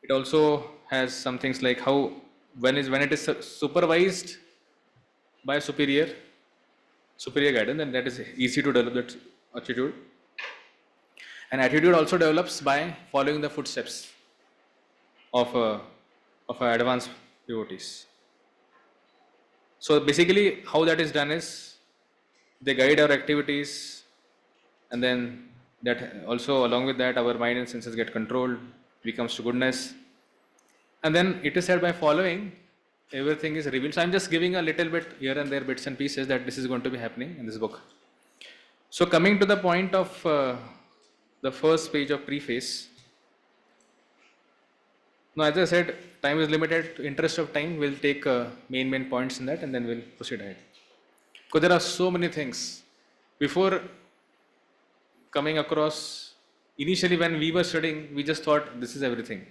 It also has some things like how when it is supervised by superior guidance, then that is easy to develop that attitude. And attitude also develops by following the footsteps of advanced devotees. So basically, how that is done is they guide our activities, and then that also along with that our mind and senses get controlled, becomes to goodness, and then it is said by following everything is revealed. So I'm just giving a little bit here and there bits and pieces that this is going to be happening in this book. So coming to the point of the first page of preface. Now, as I said, time is limited. Interest of time, we'll take main points in that, and then we'll proceed ahead. Because there are so many things. Before coming across, initially when we were studying, we just thought this is everything.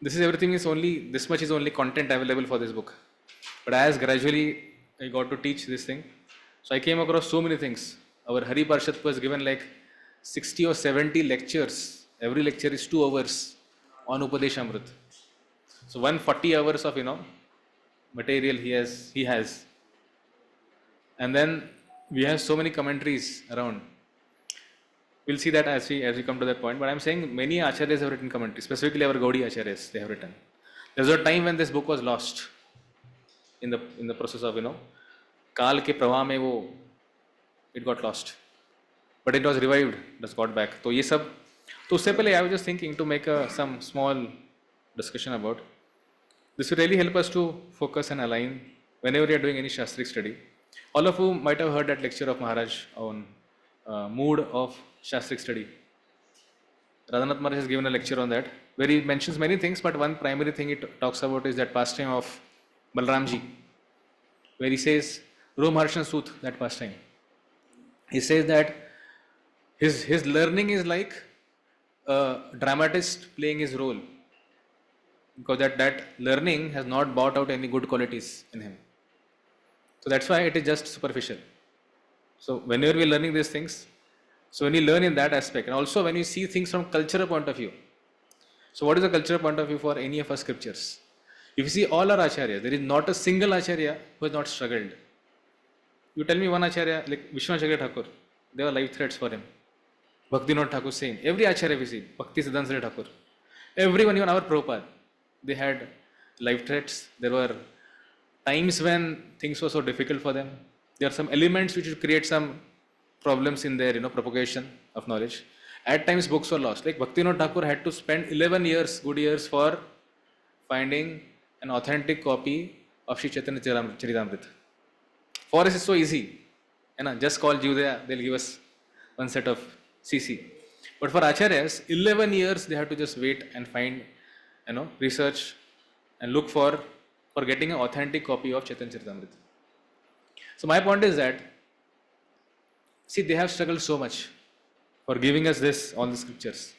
This is everything is only, this much is only content available for this book. But as gradually I got to teach this thing, so I came across so many things. Our Hari Parshad was given like 60 or 70 lectures. Every lecture is 2 hours on Upadeshamrut. So 140 hours of material he has. And then we have so many commentaries around. We'll see that as we come to that point. But I'm saying many acharyas have written commentaries, specifically our Gaudiya acharyas, they have written. There was a time when this book was lost in the process of Kal ke pravah mein wo it got lost. But it was revived, it was got back. So ye sab, to usse pehle I was just thinking to make some small discussion about. This will really help us to focus and align whenever you are doing any Shastri study. All of you might have heard that lecture of Maharaj on mood of Shastri study. Radhanath Maharaj has given a lecture on that, where he mentions many things, but one primary thing he talks about is that pastime of Balramji, where he says, Romaharshan Sut, that pastime. He says that his learning is like a dramatist playing his role, because that learning has not brought out any good qualities in him. So that's why it is just superficial. So whenever we are learning these things, so when you learn in that aspect, and also when you see things from cultural point of view. So what is the cultural point of view for any of our scriptures? If you see all our acharyas, there is not a single acharya who has not struggled. You tell me one acharya, like Vishwacharya Thakur, there were life threats for him. Bhaktivinoda Thakur, same. Every acharya we see, Bhakti Siddhanta Thakur, everyone, even our Prabhupada, they had life threats. There were times when things were so difficult for them. There are some elements which would create some problems in their propagation of knowledge. At times books were lost. Like Bhaktivinoda Thakur had to spend 11 good years for finding an authentic copy of Sri Chaitanya Charitamrita. For us it's so easy. Just call Judea, they'll give us one set of CC. But for Acharyas, 11 years they had to just wait and find, research and look for getting an authentic copy of Chaitanya Charitamrita. So my point is that, see, they have struggled so much for giving us this, all the scriptures.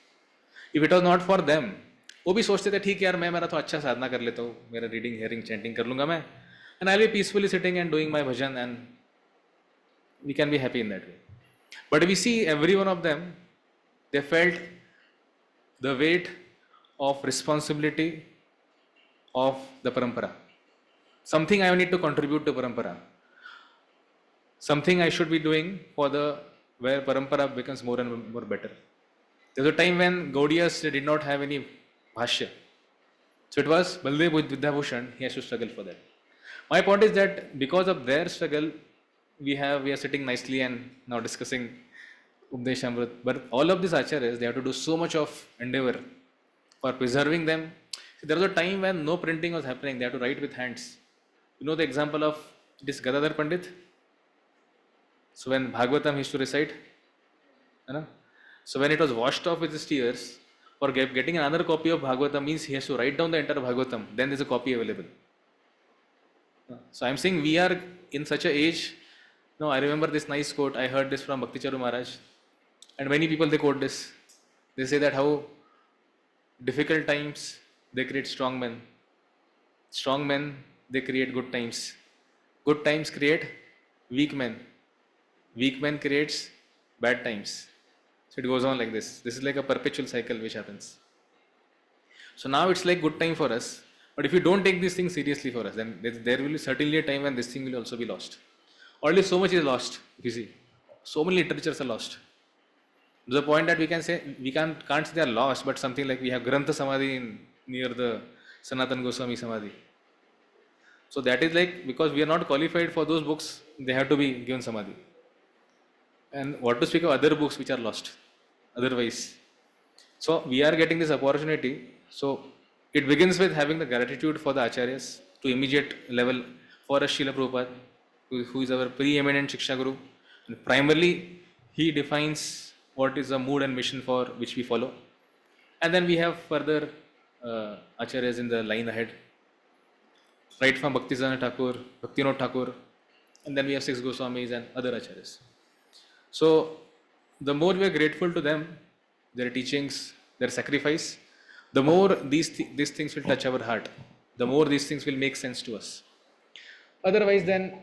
If it was not for them, वो भी सोचते थे ठीक है यार मैं मेरा तो अच्छा साधना कर लेता हूँ, मेरा रीडिंग हेयरिंग चैंटिंग कर लूँगा मैं, and I'll be peacefully sitting and doing my bhajan, and we can be happy in that way. But we see every one of them, they felt the weight of responsibility of the parampara. Something I need to contribute to parampara. Something I should be doing for where parampara becomes more and more better. There was a time when Gaudiyas did not have any bhashya. So it was Baldev Vidyabhushan, he has to struggle for that. My point is that because of their struggle, we are sitting nicely and now discussing Updeshamrut. But all of these acharyas, they have to do so much of endeavor for preserving them. So there was a time when no printing was happening, they had to write with hands. You know the example of this Gadadhar Pandit? So when Bhagavatam he used to recite, so when it was washed off with his tears, for getting another copy of Bhagavatam means he has to write down the entire Bhagavatam, then there is a copy available. So I am saying we are in such an age. No, I remember this nice quote, I heard this from Bhakti Charu Maharaj, and many people they quote this. They say that how difficult times they create strong men. Strong men, they create good times. Good times create weak men. Weak men creates bad times. So it goes on like this. This is like a perpetual cycle which happens. So now it's like good time for us. But if you don't take these things seriously for us, then there will be certainly a time when this thing will also be lost. Already so much is lost. You see, so many literatures are lost. To the point that we can say we can't say they are lost, but something like we have Grantha Samadhi near the Sanatan Goswami Samadhi. So that is like because we are not qualified for those books, they have to be given Samadhi. And what to speak of other books which are lost otherwise. So we are getting this opportunity. So it begins with having the gratitude for the acharyas to immediate level for a Srila Prabhupada, who is our preeminent Shiksha Guru. And primarily, he defines what is the mood and mission for which we follow. And then we have further acharyas in the line ahead, right from Bhaktisana Thakur, Bhaktivinoda Thakur, and then we have six Goswamis and other acharyas. So, the more we are grateful to them, their teachings, their sacrifice, the more these things will touch our heart, the more these things will make sense to us. Otherwise, then,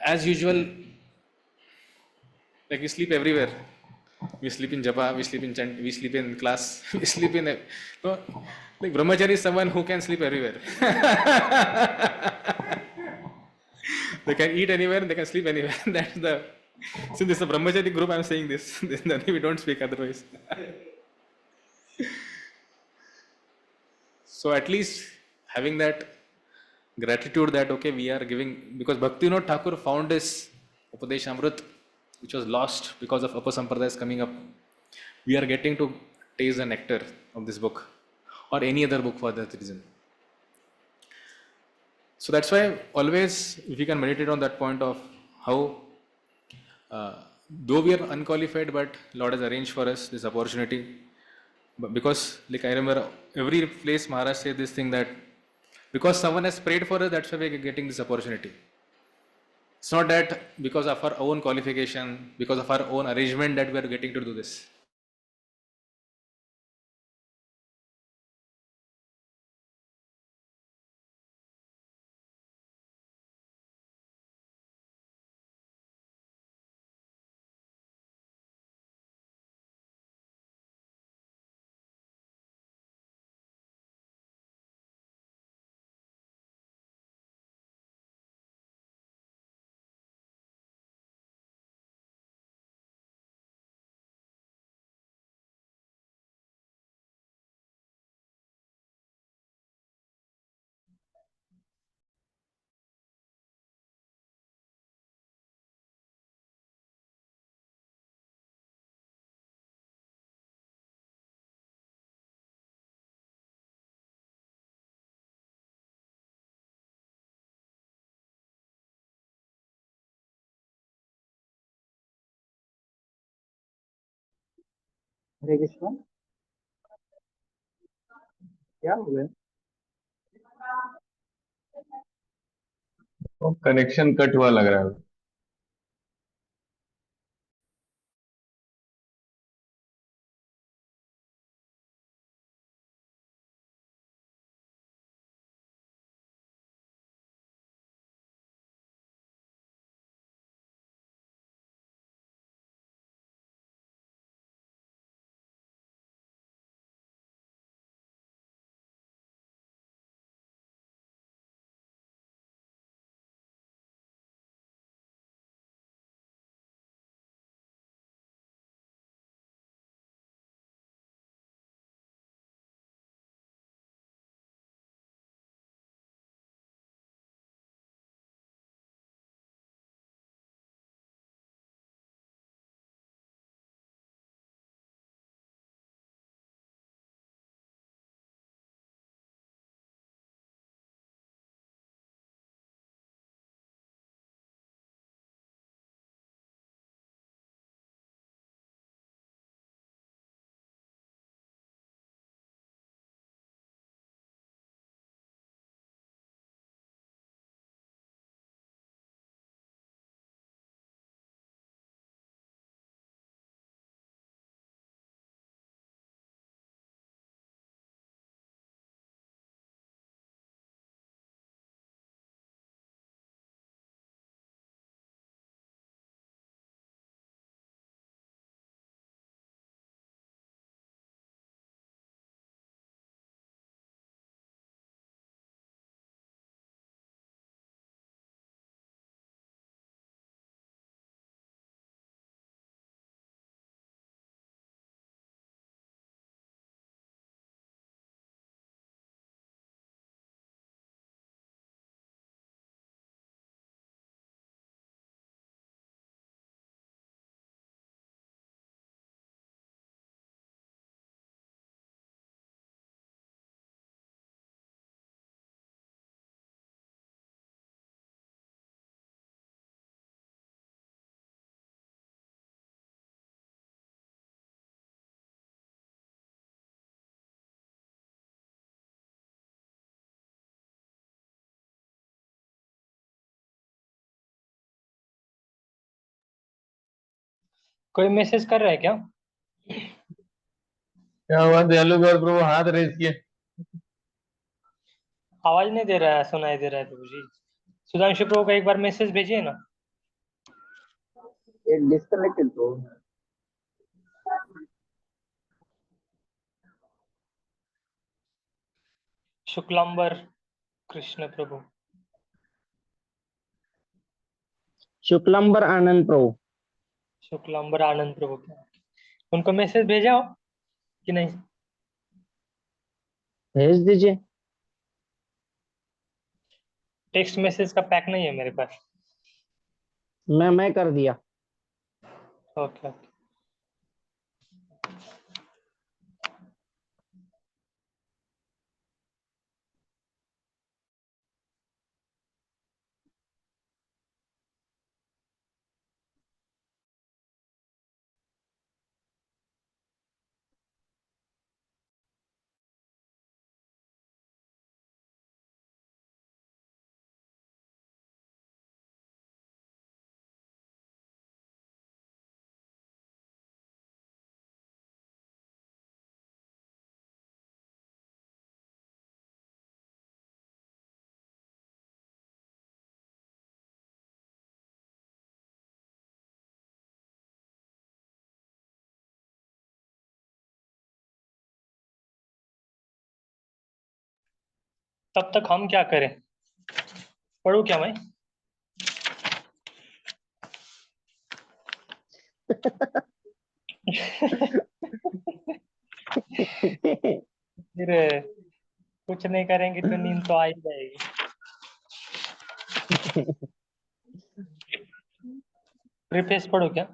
as usual, like we sleep everywhere. We sleep in japa, we sleep in chant, we sleep in class, we sleep in. No, like brahmachari is someone who can sleep everywhere. They can eat anywhere and they can sleep anywhere. That's the. Since this is a brahmachari group, I'm saying this. Then we don't speak otherwise. So at least having that gratitude that okay, we are giving because Bhaktivinoda Thakur found his Upadesh Amrit, which was lost because of Upper Sampradayas coming up. We are getting to taste the nectar of this book or any other book for that reason. So that's why always, if you can meditate on that point of how, though we are unqualified, but Lord has arranged for us this opportunity. But because, like I remember, every place Maharaj said this thing that because someone has prayed for us, that's why we are getting this opportunity. It's not that because of our own qualification, because of our own arrangement that we are getting to do this. हरे कृष्ण। क्या हुआ? Connection cut हुआ लग रहा है। कोई message कर रहा है क्या? क्या हुआ दयालु गौर प्रभु, हाथ रेज किए? आवाज नहीं दे रहा है, सुनाई दे रहा है प्रभु जी। सुधांशु प्रभु को एक बार मैसेज भेजिए ना। ये डिस्कनेक्टेड तो। शुक्लांबर कृष्ण प्रभु। शुक्लंबर आनंद प्रभु। शुक्लांबर आनंद प्रभु क्या उनको मैसेज भेजा हो कि नहीं? भेज दीजिए। टेक्स्ट मैसेज का पैक नहीं है मेरे पास। मैं कर दिया। Okay okay. तब तक हम क्या करें? पढ़ू क्या मैं? फिर कुछ नहीं करेंगे तो नींद तो आ ही जाएगी। प्रीफेस पढ़ो क्या?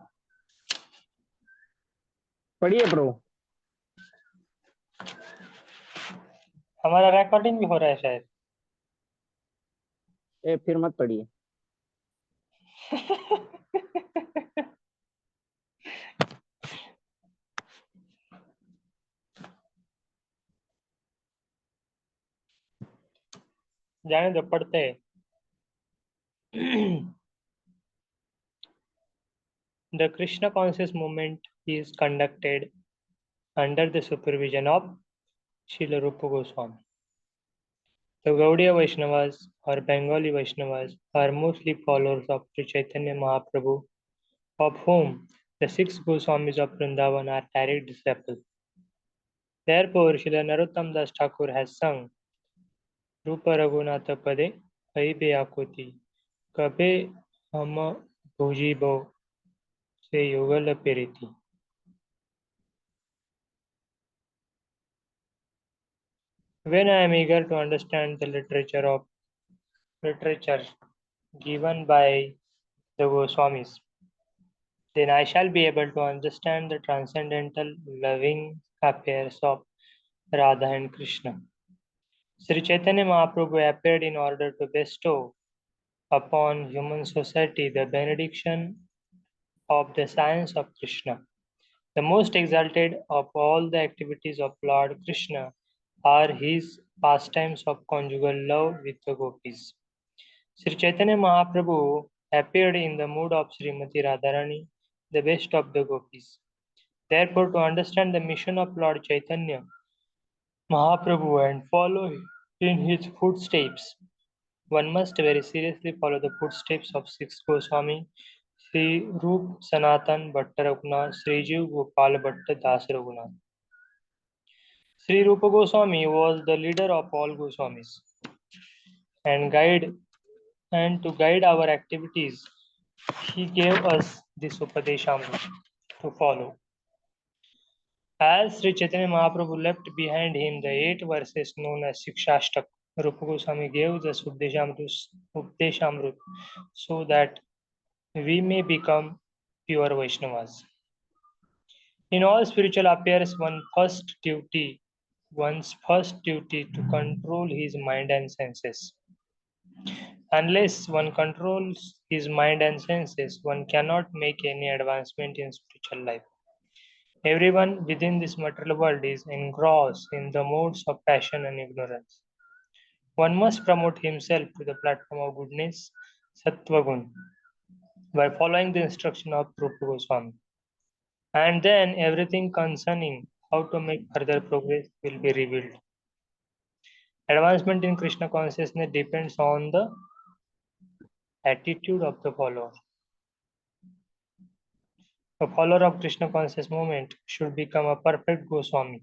पढ़िए प्रभु। हमारा रिकॉर्डिंग भी हो रहा है शायद। फिर मत पढ़िए। जाने दो, पढ़ते हैं। The Krishna conscious movement is conducted under the supervision of Srila Rupa Goswami. The Gaudiya Vaishnavas or Bengali Vaishnavas are mostly followers of Sri Chaitanya Mahaprabhu, of whom the six Goswamis of Vrindavan are direct disciples. Therefore, Srila Narottam Das Thakur has sung Rupa Raghunatha Pade Aibe Akuti Kabe Hama Bhujibo Se Yugal Periti. When I am eager to understand the literature given by the Goswamis, then I shall be able to understand the transcendental loving affairs of Radha and Krishna. Sri Chaitanya Mahaprabhu appeared in order to bestow upon human society the benediction of the science of Krishna. The most exalted of all the activities of Lord Krishna are his pastimes of conjugal love with the gopis. Sri Chaitanya Mahaprabhu appeared in the mood of Srimati Radharani, the best of the gopis. Therefore, to understand the mission of Lord Chaitanya Mahaprabhu and follow in his footsteps, one must very seriously follow the footsteps of six Goswami, Sri Rup Sanatan Bhatta Raghunath, Sri Jiv Gopal Bhatta Das Raghunath. Sri Rupa Goswami was the leader of all Goswamis and to guide our activities, he gave us this Upadeshamrita to follow. As Sri Chaitanya Mahaprabhu left behind him the 8 verses known as Shikshashtak, Rupa Goswami gave us Updeshamrut so that we may become pure Vaishnavas. In all spiritual affairs, one's first duty to control his mind and senses. Unless one controls his mind and senses, one cannot make any advancement in spiritual life. Everyone within this material world is engrossed in the modes of passion and ignorance. One must promote himself to the platform of goodness, Sattvagun, by following the instruction of Rupa Goswami. And then everything concerning how to make further progress will be revealed. Advancement in Krishna consciousness depends on the attitude of the follower. A follower of Krishna conscious movement should become a perfect Goswami.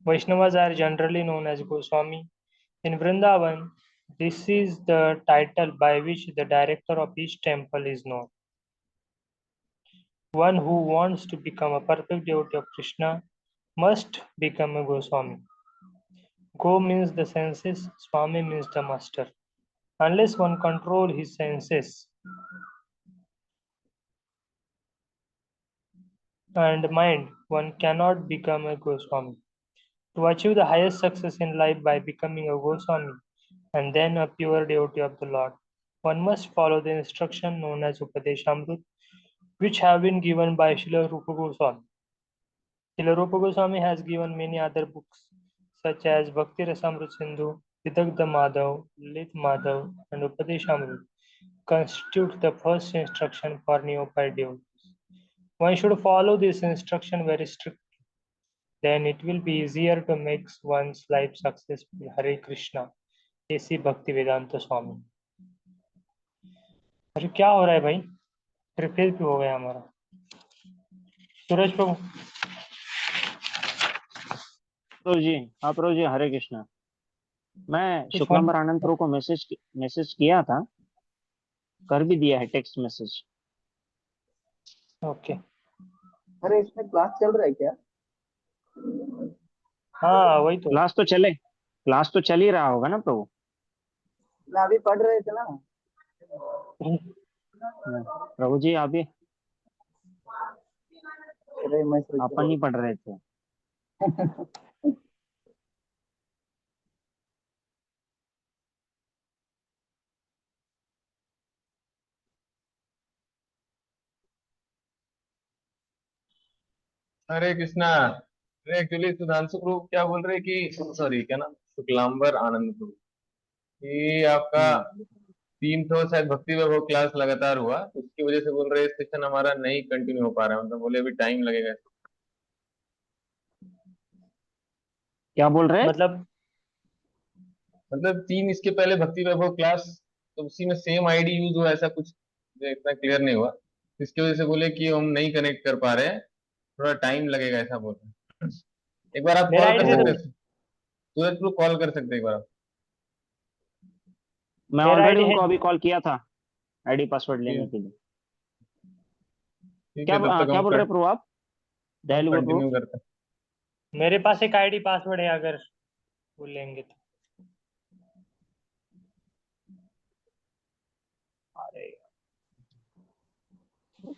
Vaishnavas are generally known as Goswami. In Vrindavan, this is the title by which the director of each temple is known. One who wants to become a perfect devotee of Krishna must become a Goswami. Go means the senses, Swami means the master. Unless one control his senses and mind, one cannot become a Goswami. To achieve the highest success in life by becoming a Goswami and then a pure devotee of the Lord, one must follow the instruction known as Upadeshamrut, which have been given by Srila Rupa Goswami. Srila Rupa Goswami has given many other books such as Bhakti Rasamrut Sindhu, Vidagdha Madhav, Lit Madhav, and Upadeshamrut constitute the first instruction for neophyte devotees. One should follow this instruction very strictly. Then it will be easier to make one's life successful. Hare Krishna. ऐसी भक्ति वेदांत स्वामी. अरे क्या हो रहा है भाई? Refill क्यों हो गया हमारा? सूरज प्रभु. प्रभु जी, हाँ प्रभु जी, हरे कृष्णा। मैं कुछ शुक्लांबर आनंद प्रभु को मैसेज किया था, कर भी दिया है टेक्स्ट मैसेज। ओके. अरे इसमें क्लास चल रहा है क्या? हाँ वही तो. क्लास तो चल ही रहा होगा ना प्रभु? ना अभी पढ़ रहे थे ना। प्रभु जी अभी अरे मैं अपन ही पढ़ रहे थे। हरे कृष्णा। अरे एक्चुअली सुधांशु प्रभु क्या बोल रहे कि सॉरी क्या नाम, शुक्लांबर आनंद प्रभु, ये आपका 300 शायद भक्ति वैभव क्लास लगातार हुआ, उसकी वजह से बोल रहे सेशन हमारा नहीं कंटिन्यू हो पा रहा है, मतलब बोले अभी टाइम लगेगा। क्या बोल रहे हैं? मतलब 3 इसके पहले भक्ति वैभव क्लास, तो उसी में सेम आईडी यूज हुआ, ऐसा कुछ मुझे इतना क्लियर नहीं हुआ, इसकी वजह से बोले कि हम नहीं कनेक्ट कर पा रहे हैं, थोड़ा टाइम लगेगा ऐसा बोल रहे हैं। एक बार आप मेरा कॉल कर आईडी सकते हैं, सूरज प्रभु कॉल कर सकते हैं एक बार आप। मैं मेरा ऑलरेडी आईडी है. उनको अभी कॉल किया था आईडी पासवर्ड लेने के लिए। ठीक क्या है, तब तक क्या हम बोल रहे हैं प्रभु आप? दयालु प्रभु, कंटिन्यू करते हैं। मेरे पास एक आईडी पासवर्ड है अगर वो लेंगे तो. अरे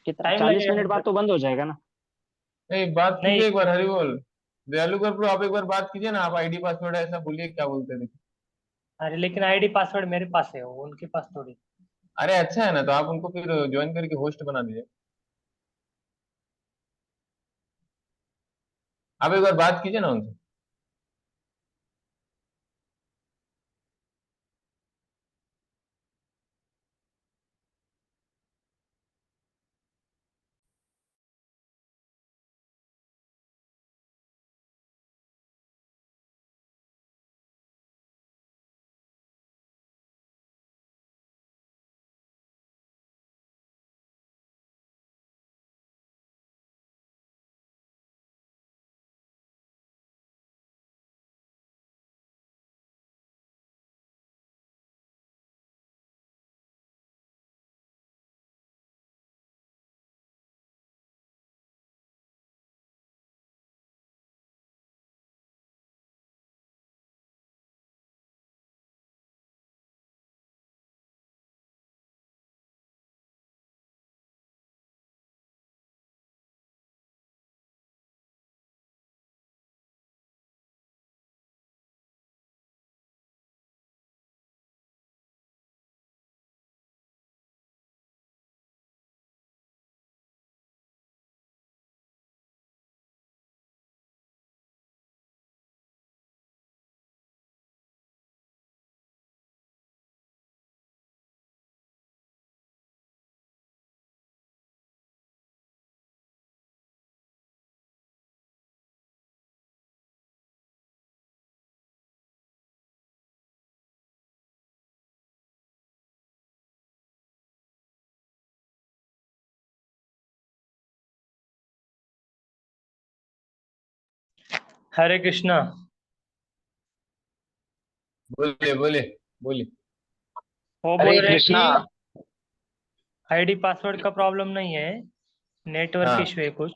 कितना टाइम 40 लगेगा मिनट बाद मतलब. तो बंद हो जाएगा ना? नहीं, बात नहीं. कीजिए एक बार, हरि बोल। दयालु कर प्रभु आप एक बार बात कीजिए ना, आप आईडी पासवर्ड है ऐसा बोलिए, क्या बोलते थे। अरे लेकिन आईडी पासवर्ड मेरे पास है, वो उनके पास थोड़ी. अरे अच्छा है ना, तो आप उनको फिर ज्वाइन करके होस्ट बना दीजिए। आप एक बार बात कीजिए ना उनसे। हरे कृष्णा। बोलिए बोलिए बोलिए। वो हरे बोल रहे कृष्णा। कि आईडी पासवर्ड का प्रॉब्लम नहीं है, नेटवर्क हाँ इशू है कुछ,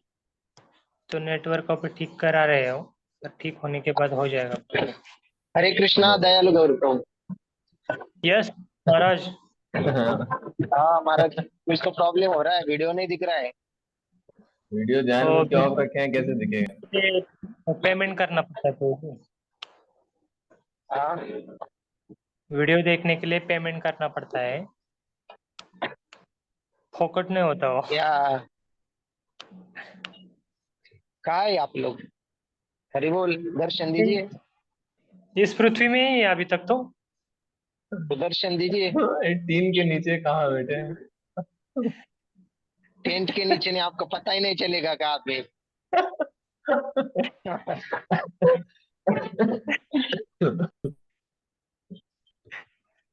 तो नेटवर्क को भी ठीक करा रहे हो, तो ठीक होने के बाद हो जाएगा। हरे कृष्णा दयालु गौरव। यस महाराज। हाँ महाराज, कुछ तो प्रॉब्लम हो रहा है, वीडियो नहीं दिख रहा है। वीडियो जानबूझ के ऑफ रखे हैं, कैसे दिखेगा? पेमेंट करना पड़ता है तो हाँ। वीडियो देखने के लिए पेमेंट करना पड़ता है, फोकट नहीं होता वो। या कहाँ है आप लोग? हरि बोल, दर्शन दीजिए। इस पृथ्वी में ही है अभी तक तो। तो दर्शन दीजिए। टीन के नीचे कहाँ बैठे हैं? टेंट के नीचे नहीं, आपको पता ही नहीं चलेगा कहाँ पे।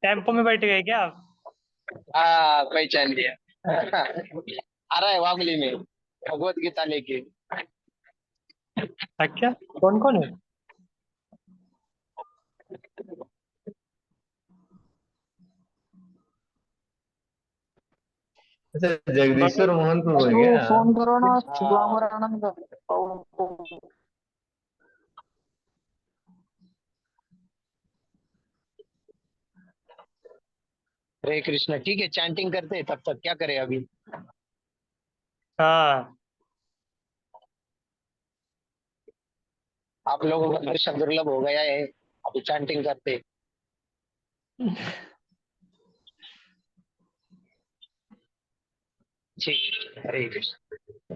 टेम्पो में बैठ गए क्या आप? हाँ पहचान लिया। आ रहा है वामली में भगवत गीता लेके। अच्छा, कौन कौन है? अच्छा, जगदीश्वर मोहन प्रभु है उसको क्या? फोन करो ना, शुक्लांबर आनंद का। हरे कृष्ण। ठीक है, चैंटिंग करते हैं, तब तक क्या करें अभी। हाँ। आप लोगों का दर्शन दुर्लभ हो गया है, अभी चैंटिंग करते। ठीक, हरे कृष्ण।